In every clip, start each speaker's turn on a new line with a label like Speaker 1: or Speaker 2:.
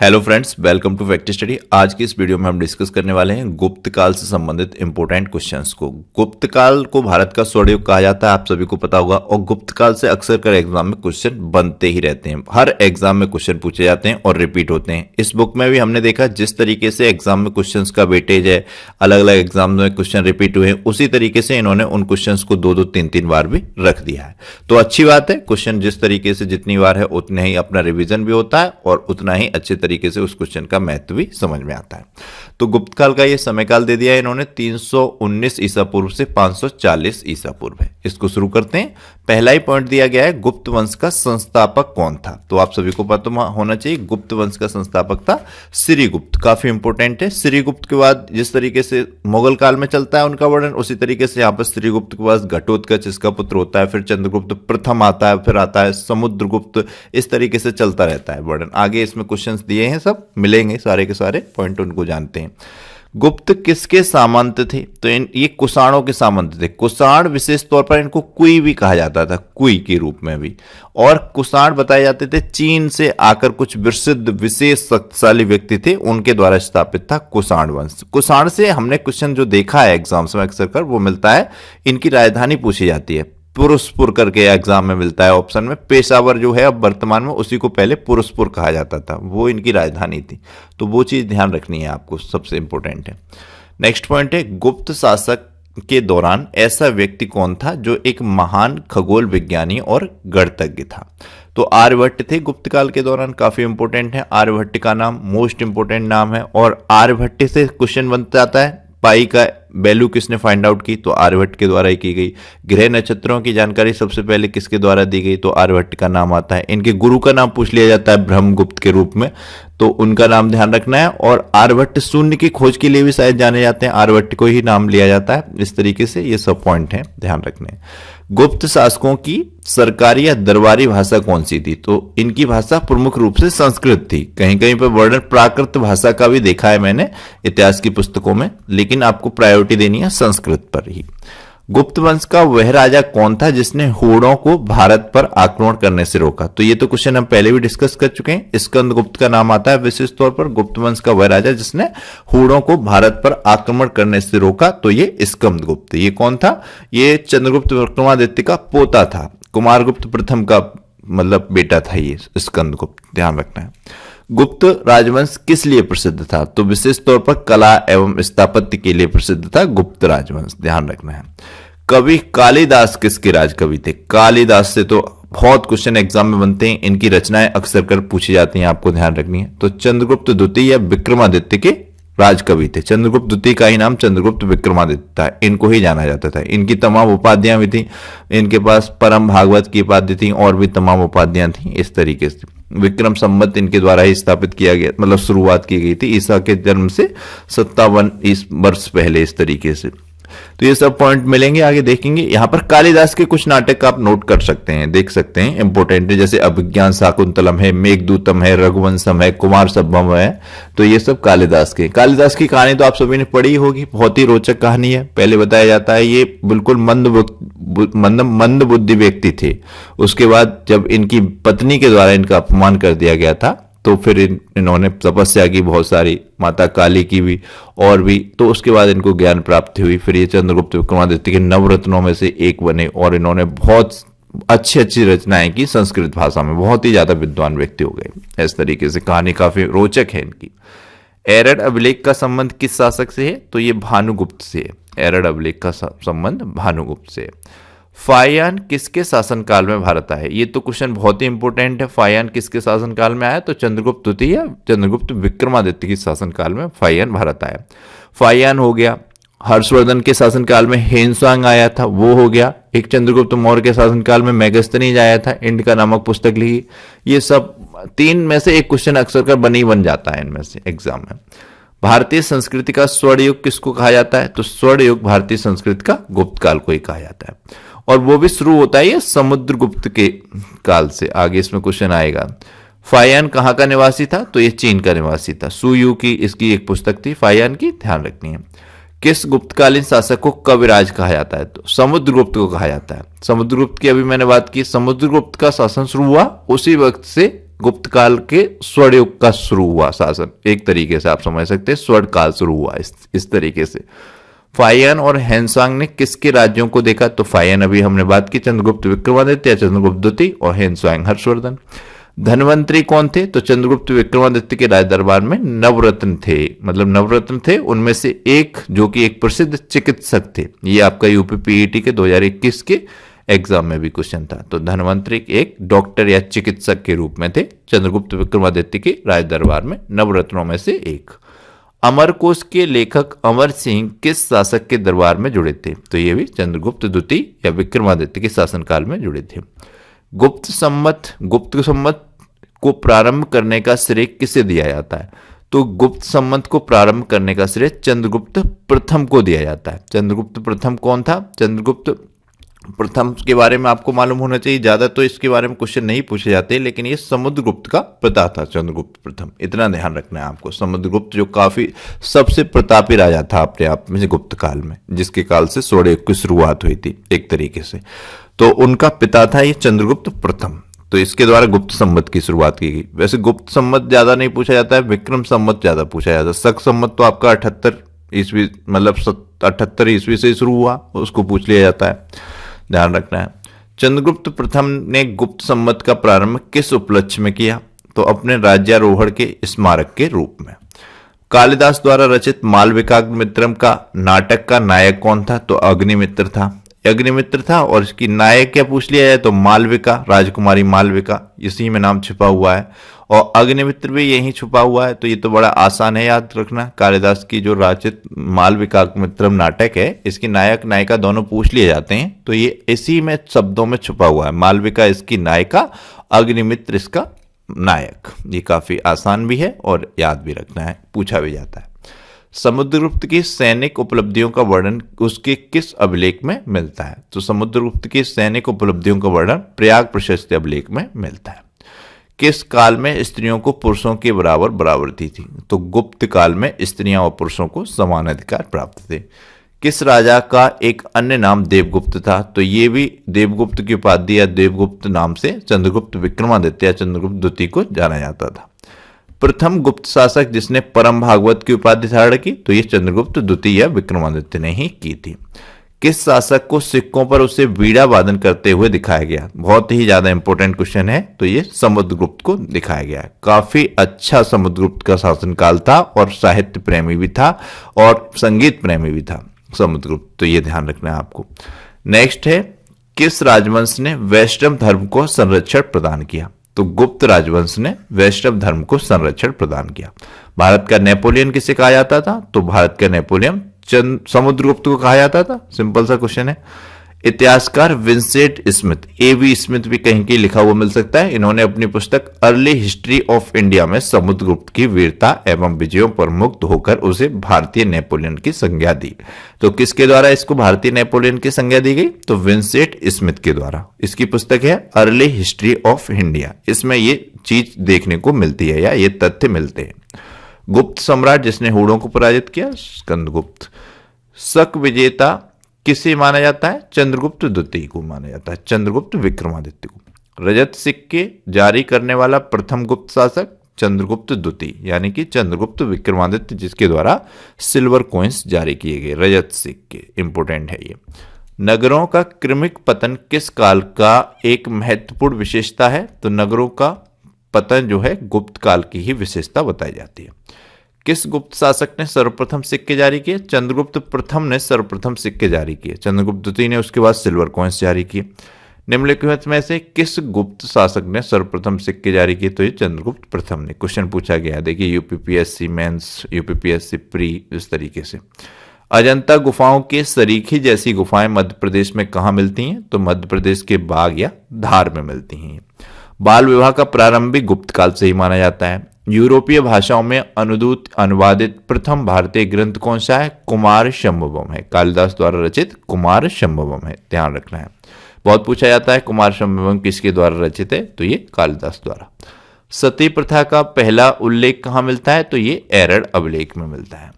Speaker 1: Hello friends, welcome to Fact Study. आज की इस वीडियो में हम डिस्कस करने वाले हैं गुप्त काल से संबंधित इंपॉर्टेंट क्वेश्चंस को। गुप्त काल को भारत का स्वर्ण युग कहा जाता है, आप सभी को पता होगा। और गुप्त काल से अक्सर कर एग्जाम में क्वेश्चन बनते ही रहते हैं, हर एग्जाम में क्वेश्चन पूछे जाते हैं और रिपीट होते हैं। इस बुक में भी हमने देखा जिस तरीके से एग्जाम में क्वेश्चन का वेटेज है, अलग अलग एग्जाम में क्वेश्चन रिपीट हुए हैं, उसी तरीके से इन्होंने उन क्वेश्चन को दो तीन तीन बार भी रख दिया है। तो अच्छी बात है, क्वेश्चन जिस तरीके से जितनी बार है उतने ही अपना रिविजन भी होता है और उतना ही अच्छे तरीके से उस क्वेश्चन का महत्व भी समझ में आता है। तो गुप्त काल का ये समय काल दे दिया है इन्होंने, 319 ईसा पूर्व से 540 ईसा पूर्व है। इसको शुरू करते हैं। पहला ही पॉइंट दिया गया है, गुप्त वंश का संस्थापक कौन था। तो आप सभी को पता होना चाहिए, गुप्त वंश का संस्थापक था श्रीगुप्त। काफी इंपॉर्टेंट है। श्रीगुप्त के बाद जिस तरीके से मुगल काल में चलता है उनका वर्णन, उसी तरीके से यहाँ पर श्रीगुप्त के बाद घटोत्कच इसका पुत्र होता है, फिर चंद्रगुप्त प्रथम आता है, फिर आता है समुद्रगुप्त। इस तरीके से चलता रहता है वर्णन। आगे इसमें क्वेश्चंस दिए हैं, सब मिलेंगे, सारे के सारे पॉइंट उनको जानते हैं। गुप्त किसके सामंत थे? तो ये कुषाणों के सामंत थे। कुषाण विशेष तौर पर इनको कुई भी कहा जाता था, कुई के रूप में भी। और कुषाण बताए जाते थे चीन से आकर कुछ प्रसिद्ध विशेष शक्तिशाली व्यक्ति थे, उनके द्वारा स्थापित था कुषाण वंश। कुषाण से हमने क्वेश्चन जो देखा है एग्जाम्स में अक्सर कर वो मिलता है, इनकी राजधानी पूछी जाती है। पुरुषपुर करके एग्जाम में मिलता है ऑप्शन में। पेशावर जो है अब वर्तमान में, उसी को पहले पुरुषपुर कहा जाता था, वो इनकी राजधानी थी। तो वो चीज ध्यान रखनी है आपको, सबसे इंपॉर्टेंट है। नेक्स्ट पॉइंट है, गुप्त शासक के दौरान ऐसा व्यक्ति कौन था जो एक महान खगोल विज्ञानी और गणितज्ञ था। तो आर्यभट्ट थे गुप्त काल के दौरान, काफी इंपॉर्टेंट है। आर्यभट्ट का नाम मोस्ट इंपॉर्टेंट नाम है। और आर्यभट्ट से क्वेश्चन बन जाता है, पाई का वैल्यू किसने फाइंड आउट की, तो आर्यभट्ट के द्वारा ही की गई। ग्रह नक्षत्रों की जानकारी सबसे पहले किसके द्वारा दी गई, तो आर्यभट्ट का नाम आता है। इनके गुरु का नाम पूछ लिया जाता है ब्रह्मगुप्त के रूप में, तो उनका नाम ध्यान रखना है। और आर्यभट्ट शून्य की खोज के लिए भी शायद जाने जाते हैं, आर्यभट्ट को ही नाम लिया जाता है। इस तरीके से ये सब पॉइंट हैं, ध्यान रखने। गुप्त शासकों की सरकारी या दरबारी भाषा कौन सी थी, तो इनकी भाषा प्रमुख रूप से संस्कृत थी। कहीं कहीं पर वर्णन प्राकृत भाषा का भी देखा है मैंने इतिहास की पुस्तकों में, लेकिन आपको प्रायोरिटी देनी है संस्कृत पर ही। गुप्त वंश का वह राजा कौन था जिसने हूणों को भारत पर आक्रमण करने से रोका। तो ये तो क्वेश्चन हम पहले भी डिस्कस कर चुके हैं। स्कंदगुप्त का नाम आता है विशेष तौर पर। गुप्त वंश का वह राजा जिसने हूणों को भारत पर आक्रमण करने से रोका, तो ये स्कंदगुप्त। ये कौन था? ये चंद्रगुप्त विक्रमादित्य का पोता था, कुमारगुप्त प्रथम का मतलब बेटा था ये स्कंदगुप्त, ध्यान रखना है। गुप्त राजवंश किस लिए प्रसिद्ध था, तो विशेष तौर पर कला एवं स्थापत्य के लिए प्रसिद्ध था गुप्त राजवंश, ध्यान रखना है। कवि कालिदास किसके राज कवि थे? कालिदास से तो बहुत क्वेश्चन एग्जाम में बनते हैं, इनकी रचनाएं अक्सर कर पूछी जाती हैं, आपको ध्यान रखनी है। तो चंद्रगुप्त द्वितीय या विक्रमादित्य के राजकवि थे। चंद्रगुप्त द्वितीय का ही नाम चंद्रगुप्त विक्रमादित्य था, इनको ही जाना जाता था। इनकी तमाम उपाधियां भी थी, इनके पास परम भागवत की उपाधि थी और भी तमाम उपाधियां थी। इस तरीके से विक्रम संवत इनके द्वारा ही स्थापित किया गया, मतलब शुरुआत की गई थी ईसा के जन्म से 57 वर्ष पहले, इस तरीके से। तो ये सब पॉइंट मिलेंगे, आगे देखेंगे। यहां पर कालिदास के कुछ नाटक आप नोट कर सकते हैं, देख सकते हैं, इंपॉर्टेंट है। जैसे अभिज्ञान शाकुंतलम है, मेघदूतम है, रघुवंशम है, कुमार संभवम है। तो ये सब कालिदास के। कालिदास की कहानी तो आप सभी ने पढ़ी होगी, बहुत ही रोचक कहानी है। पहले बताया जाता है ये बिल्कुल मंद बुद्धि व्यक्ति थे। उसके बाद जब इनकी पत्नी के द्वारा इनका अपमान कर दिया गया था, तो फिर इन्होंने तपस्या की बहुत सारी, माता काली की भी और भी। तो उसके बाद इनको ज्ञान प्राप्ति हुई। फिर ये चंद्रगुप्त विक्रमादित्य के नवरत्नों में से एक बने और इन्होंने बहुत अच्छी अच्छी रचनाएं की संस्कृत भाषा में, बहुत ही ज्यादा विद्वान व्यक्ति हो गए। इस तरीके से कहानी काफी रोचक है इनकी। एरड़ अभिलेख का संबंध किस शासक से है, तो ये भानुगुप्त से है। एरड़ अभिलेख का संबंध भानुगुप्त से है। फायान किसके शासनकाल में भारत आए? ये तो क्वेश्चन बहुत ही इंपॉर्टेंट है। फायान किसके शासनकाल में आया, तो चंद्रगुप्त द्वितीय या चंद्रगुप्त विक्रमादित्य के शासनकाल में फायान भारत आया। फायान हो गया। हर्षवर्धन के शासनकाल में हेनसांग आया था, वो हो गया। एक चंद्रगुप्त मौर्य के शासनकाल में मेगस्थनीज आया था, इंडिका नामक पुस्तक लिखी। ये सब तीन में से एक क्वेश्चन अक्सर कर बन जाता है इनमें से एग्जाम में। भारतीय संस्कृति का स्वर्ण युग किसको कहा जाता है, तो स्वर्ण युग भारतीय संस्कृति का गुप्त काल को ही कहा जाता है। और वो भी शुरू होता है ये समुद्रगुप्त के काल से। आगे इसमें क्वेश्चन आएगा। फायान कहाँ का निवासी था, तो ये चीन का निवासी था। सुयू की इसकी एक पुस्तक थी फायान की, ध्यान रखनी है। किस गुप्तकालीन शासक को कविराज कहा जाता है, तो समुद्रगुप्त को कहा जाता है। समुद्रगुप्त की अभी मैंने बात की, समुद्रगुप्त का शासन शुरू हुआ उसी वक्त से गुप्त काल के स्वर्ण युग का शुरू हुआ शासन, एक तरीके से आप समझ सकते हैं स्वर्ण काल शुरू हुआ इस तरीके से। फाहियान और हेनसांग ने किसके राज्यों को देखा? तो फाहियान अभी हमने बात की, चंद्रगुप्त विक्रमादित्य, चंद्रगुप्त द्वितीय, और हेनसांग हर्षवर्धन। धनवंतरी कौन थे? तो चंद्रगुप्त विक्रमादित्य के राज दरबार में नवरत्न थे, मतलब नवरत्न थे, उनमें से एक जो कि एक प्रसिद्ध चिकित्सक थे। ये आपका यूपी पीईटी के 2021 के एग्जाम में भी क्वेश्चन था। तो धनवंतरी एक डॉक्टर या चिकित्सक के रूप में थे चंद्रगुप्त विक्रमादित्य के राज दरबार में, नवरत्नों में से एक। अमरकोश के लेखक अमर सिंह किस शासक के दरबार में जुड़े थे? तो ये भी चंद्रगुप्त द्वितीय या विक्रमादित्य के शासनकाल में जुड़े थे। गुप्त संमत को प्रारंभ करने का श्रेय किसे दिया जाता है? तो गुप्त संमत को प्रारंभ करने का श्रेय चंद्रगुप्त प्रथम को दिया जाता है। चंद्रगुप्त प्रथम कौन था? चंद्रगुप्त प्रथम के बारे में आपको मालूम होना चाहिए, ज्यादा तो इसके बारे में क्वेश्चन नहीं पूछे जाते, लेकिन ये समुद्रगुप्त का पिता था चंद्रगुप्त प्रथम, इतना ध्यान रखना है आपको। समुद्रगुप्त जो काफी सबसे प्रतापी राजा था अपने आप में गुप्त काल में, जिसके काल से स्वर्ण युग की शुरुआत हुई थी एक तरीके से, तो उनका पिता था ये चंद्रगुप्त प्रथम। तो इसके द्वारा गुप्त संमत की शुरुआत की गई। वैसे गुप्त संमत ज्यादा नहीं पूछा जाता है, विक्रम संमत ज्यादा पूछा जाता है। शक संमत तो आपका 78 ईस्वी, मतलब 78 ईस्वी से शुरू हुआ, उसको पूछ लिया जाता है, ध्यान रखना है। चंद्रगुप्त प्रथम ने गुप्त संमत का प्रारंभ किस उपलक्ष्य में किया? तो अपने राज्यारोहण के स्मारक के रूप में। कालिदास द्वारा रचित मालविकाग्निमित्रम का नाटक का नायक कौन था? तो अग्निमित्र था, अग्निमित्र था। और इसकी नायक क्या पूछ लिया जाए तो मालविका, राजकुमारी मालविका, इसी में नाम छुपा हुआ है, और अग्निमित्र भी यही छुपा हुआ है। तो ये तो बड़ा आसान है याद रखना। कालिदास की जो रचित मालविकाग्निमित्रम नाटक है, इसकी नायक नायिका दोनों पूछ लिए जाते हैं, तो ये इसी में शब्दों में छुपा हुआ है। मालविका इसकी नायिका, अग्निमित्र इसका नायक। ये काफी आसान भी है और याद भी रखना है, पूछा भी जाता है। समुद्रगुप्त की सैनिक उपलब्धियों का वर्णन उसके किस अभिलेख में मिलता है? तो समुद्रगुप्त की सैनिक उपलब्धियों का वर्णन प्रयाग प्रशस्ति अभिलेख में मिलता है। किस काल में स्त्रियों को पुरुषों के बराबर बराबरी थी? तो गुप्त काल में स्त्रियां और पुरुषों को समान अधिकार प्राप्त थे। किस राजा का एक अन्य नाम देवगुप्त था? तो ये भी देवगुप्त की उपाधि या देवगुप्त नाम से चंद्रगुप्त विक्रमादित्य या चंद्रगुप्त द्वितीय को जाना जाता था। प्रथम गुप्त शासक जिसने परम भागवत की उपाधि धारण की? तो ये चंद्रगुप्त द्वितीय या विक्रमादित्य ने ही की थी। किस शासक को सिक्कों पर उसे वीणा वादन करते हुए दिखाया गया? बहुत ही ज्यादा इंपॉर्टेंट क्वेश्चन है। तो ये समुद्रगुप्त को दिखाया गया है। काफी अच्छा समुद्रगुप्त का शासनकाल था, और साहित्य प्रेमी भी था और संगीत प्रेमी भी था समुद्रगुप्त, तो ये ध्यान रखना है आपको। नेक्स्ट है, किस राजवंश ने वैष्णव धर्म को संरक्षण प्रदान किया? तो गुप्त राजवंश ने वैष्णव धर्म को संरक्षण प्रदान किया। भारत का नेपोलियन किसे कहा जाता था? तो भारत का नेपोलियन समुद्रगुप्त को कहा जाता था। सिंपल सा क्वेश्चन है। इतिहासकार विंसेंट स्मिथ, एवी स्मिथ भी कहीं के लिखा हुआ मिल सकता है, इन्होंने अपनी पुस्तक अर्ली हिस्ट्री ऑफ इंडिया में समुद्रगुप्त की वीरता एवं विजयों पर मुग्ध होकर उसे भारतीय नेपोलियन की संज्ञा दी। तो किसके द्वारा इसको भारतीय नेपोलियन की संज्ञा दी गई? तो विंसेंट स्मिथ के द्वारा। इसकी पुस्तक है अर्ली हिस्ट्री ऑफ इंडिया, इसमें ये चीज देखने को मिलती है या ये तथ्य मिलते हैं। गुप्त सम्राट जिसने हूणों को पराजित किया? स्कंदगुप्त। शक विजेता किसे माना जाता है? चंद्रगुप्त द्वितीय को माना जाता है, चंद्रगुप्त विक्रमादित्य को। रजत सिक्के जारी करने वाला प्रथम गुप्त शासक? चंद्रगुप्त द्वितीय, यानी कि चंद्रगुप्त विक्रमादित्य, जिसके द्वारा सिल्वर कॉइन्स जारी किए गए, रजत सिक्के। इंपोर्टेंट है ये। नगरों का क्रमिक पतन किस काल का एक महत्वपूर्ण विशेषता है? तो नगरों का पतन जो है गुप्त काल की ही विशेषता बताई जाती है। किस गुप्त शासक ने सर्वप्रथम सिक्के जारी किए? चंद्रगुप्त प्रथम ने सर्वप्रथम सिक्के जारी किए, चंद्रगुप्त द्वितीय ने उसके बाद सिल्वर कॉइन्स जारी किए। निम्नलिखित में से किस गुप्त शासक ने सर्वप्रथम सिक्के जारी किए? तो ये चंद्रगुप्त प्रथम ने। क्वेश्चन पूछा गया, देखिए यूपीपीएससी मेंस, यूपीपीएससी प्री, इस तरीके से। अजंता गुफाओं के सरीखी जैसी गुफाएं मध्य प्रदेश में कहाँ मिलती हैं? तो मध्य प्रदेश के बाग या धार में मिलती हैं। बाल विवाह का प्रारंभ भी गुप्त काल से ही माना जाता है। यूरोपीय भाषाओं में अनुवादित प्रथम भारतीय ग्रंथ कौन सा है? कुमार संभवम है, कालिदास द्वारा रचित कुमार संभवम है, ध्यान रखना है। बहुत पूछा जाता है कुमार संभवम किसके द्वारा रचित है? तो ये कालिदास द्वारा। सती प्रथा का पहला उल्लेख कहाँ मिलता है? तो ये एरड़ अभिलेख में मिलता है।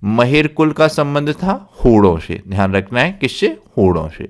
Speaker 1: महिर कुल का संबंध था हूणों से, ध्यान रखना है, किससे? हूणों से।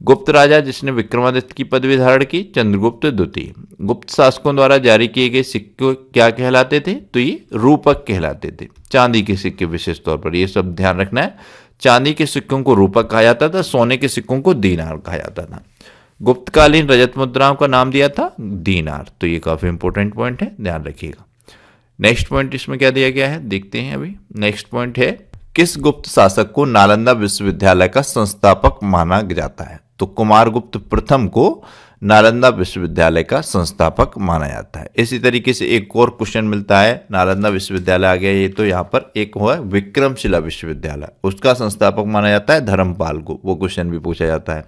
Speaker 1: गुप्त राजा जिसने विक्रमादित्य की पदवी धारण की, चंद्रगुप्त द्वितीय। गुप्त शासकों द्वारा जारी किए गए सिक्के क्या कहलाते थे, तो ये रूपक कहलाते थे। चांदी के सिक्के विशेष तौर पर, ये सब ध्यान रखना है। चांदी के सिक्कों को रूपक कहा जाता था, सोने के सिक्कों को दीनार कहा जाता था। गुप्तकालीन रजत मुद्राओं का नाम दिया था दीनार। तो ये काफी इंपॉर्टेंट पॉइंट है, ध्यान रखिएगा। नेक्स्ट पॉइंट इसमें क्या दिया गया है, देखते हैं अभी। नेक्स्ट पॉइंट है, किस गुप्त शासक को नालंदा विश्वविद्यालय का संस्थापक माना जाता है। तो कुमारगुप्त प्रथम को नालंदा विश्वविद्यालय का संस्थापक माना जाता है। इसी तरीके से एक और क्वेश्चन मिलता है, नालंदा विश्वविद्यालय आ गया, ये तो यहाँ पर एक हुआ विक्रमशिला विश्वविद्यालय, उसका संस्थापक माना जाता है धर्मपाल को। वो क्वेश्चन भी पूछा जाता है।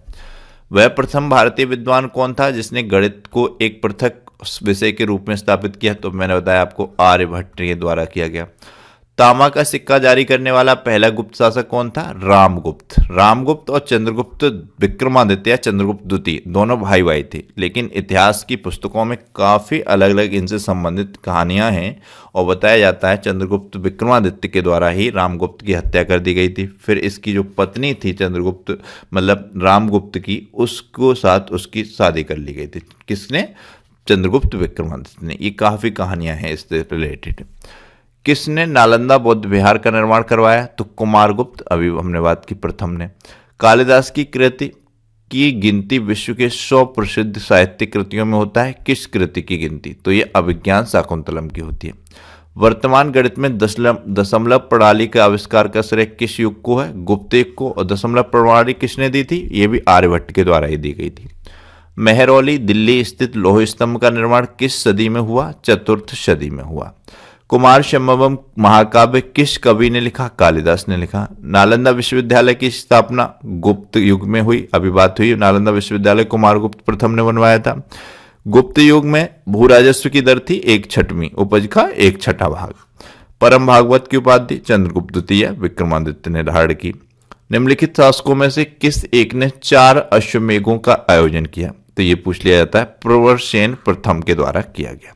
Speaker 1: वह प्रथम भारतीय विद्वान कौन था जिसने गणित को एक पृथक विषय के रूप में स्थापित किया। तो मैंने बताया आपको, आर्यभट्ट के द्वारा किया गया। तांबा का सिक्का जारी करने वाला पहला गुप्त शासक कौन था, रामगुप्त। रामगुप्त और चंद्रगुप्त विक्रमादित्य, चंद्रगुप्त द्वितीय, दोनों भाई भाई थे, लेकिन इतिहास की पुस्तकों में काफी अलग अलग इनसे संबंधित कहानियां हैं और बताया जाता है चंद्रगुप्त विक्रमादित्य के द्वारा ही रामगुप्त की हत्या कर दी गई थी। फिर इसकी जो पत्नी थी चंद्रगुप्त मतलब रामगुप्त की, उसको साथ उसकी शादी कर ली गई थी। किसने, चंद्रगुप्त विक्रमादित्य ने। ये काफी कहानियां हैं इससे रिलेटेड। किसने नालंदा बौद्ध विहार का निर्माण करवाया, तो कुमारगुप्त, अभी हमने बात की प्रथम ने। कालिदास की कृति की गिनती विश्व के 100 प्रसिद्ध साहित्यिक कृतियों में होता है, किस कृति की गिनती, तो ये अभिज्ञान शाकुंतलम की होती है। वर्तमान गणित में दशमलव प्रणाली का आविष्कार का श्रेय किस युग को है, गुप्त युग को। और दशमलव प्रणाली किसने दी थी, ये भी आर्यभट्ट के द्वारा ही दी गई थी। मेहरौली दिल्ली स्थित लौह स्तंभ का निर्माण किस सदी में हुआ, चतुर्थ सदी में हुआ। कुमार संभवम महाकाव्य किस कवि ने लिखा, कालिदास ने लिखा। नालंदा विश्वविद्यालय की स्थापना गुप्त युग में हुई, अभी बात हुई। नालंदा विश्वविद्यालय कुमारगुप्त प्रथम ने बनवाया था। गुप्त युग में भू राजस्व की दर थी 1/6, उपज का 1/6 भाग। परम भागवत की उपाधि चंद्रगुप्त द्वितीय विक्रमादित्य ने धारण की। निम्नलिखित शासकों में से किस एक ने 4 अश्वमेघों का आयोजन किया, तो ये पूछ लिया जाता है, प्रवरसेन प्रथम के द्वारा किया गया।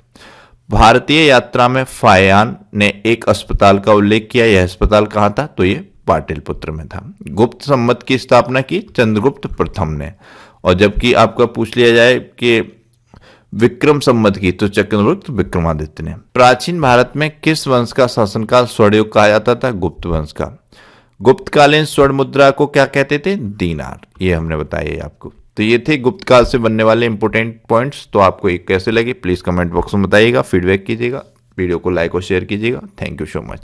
Speaker 1: भारतीय यात्रा में फायान ने एक अस्पताल का उल्लेख किया, यह अस्पताल कहां था, तो ये पाटलिपुत्र में था। गुप्त संवत की स्थापना की चंद्रगुप्त प्रथम ने। और जबकि आपका पूछ लिया जाए कि विक्रम संवत की, तो चंद्रगुप्त विक्रमादित्य ने। प्राचीन भारत में किस वंश का शासनकाल स्वर्णयुग कहा जाता था, गुप्त वंश का। गुप्तकालीन स्वर्ण मुद्रा को क्या कहते थे, दीनार। ये हमने बताया आपको। तो ये थे गुप्त काल से बनने वाले इंपॉर्टेंट पॉइंट्स। तो आपको ये कैसे लगे प्लीज कमेंट बॉक्स में बताइएगा, फीडबैक कीजिएगा, वीडियो को लाइक और शेयर कीजिएगा। Thank you so much.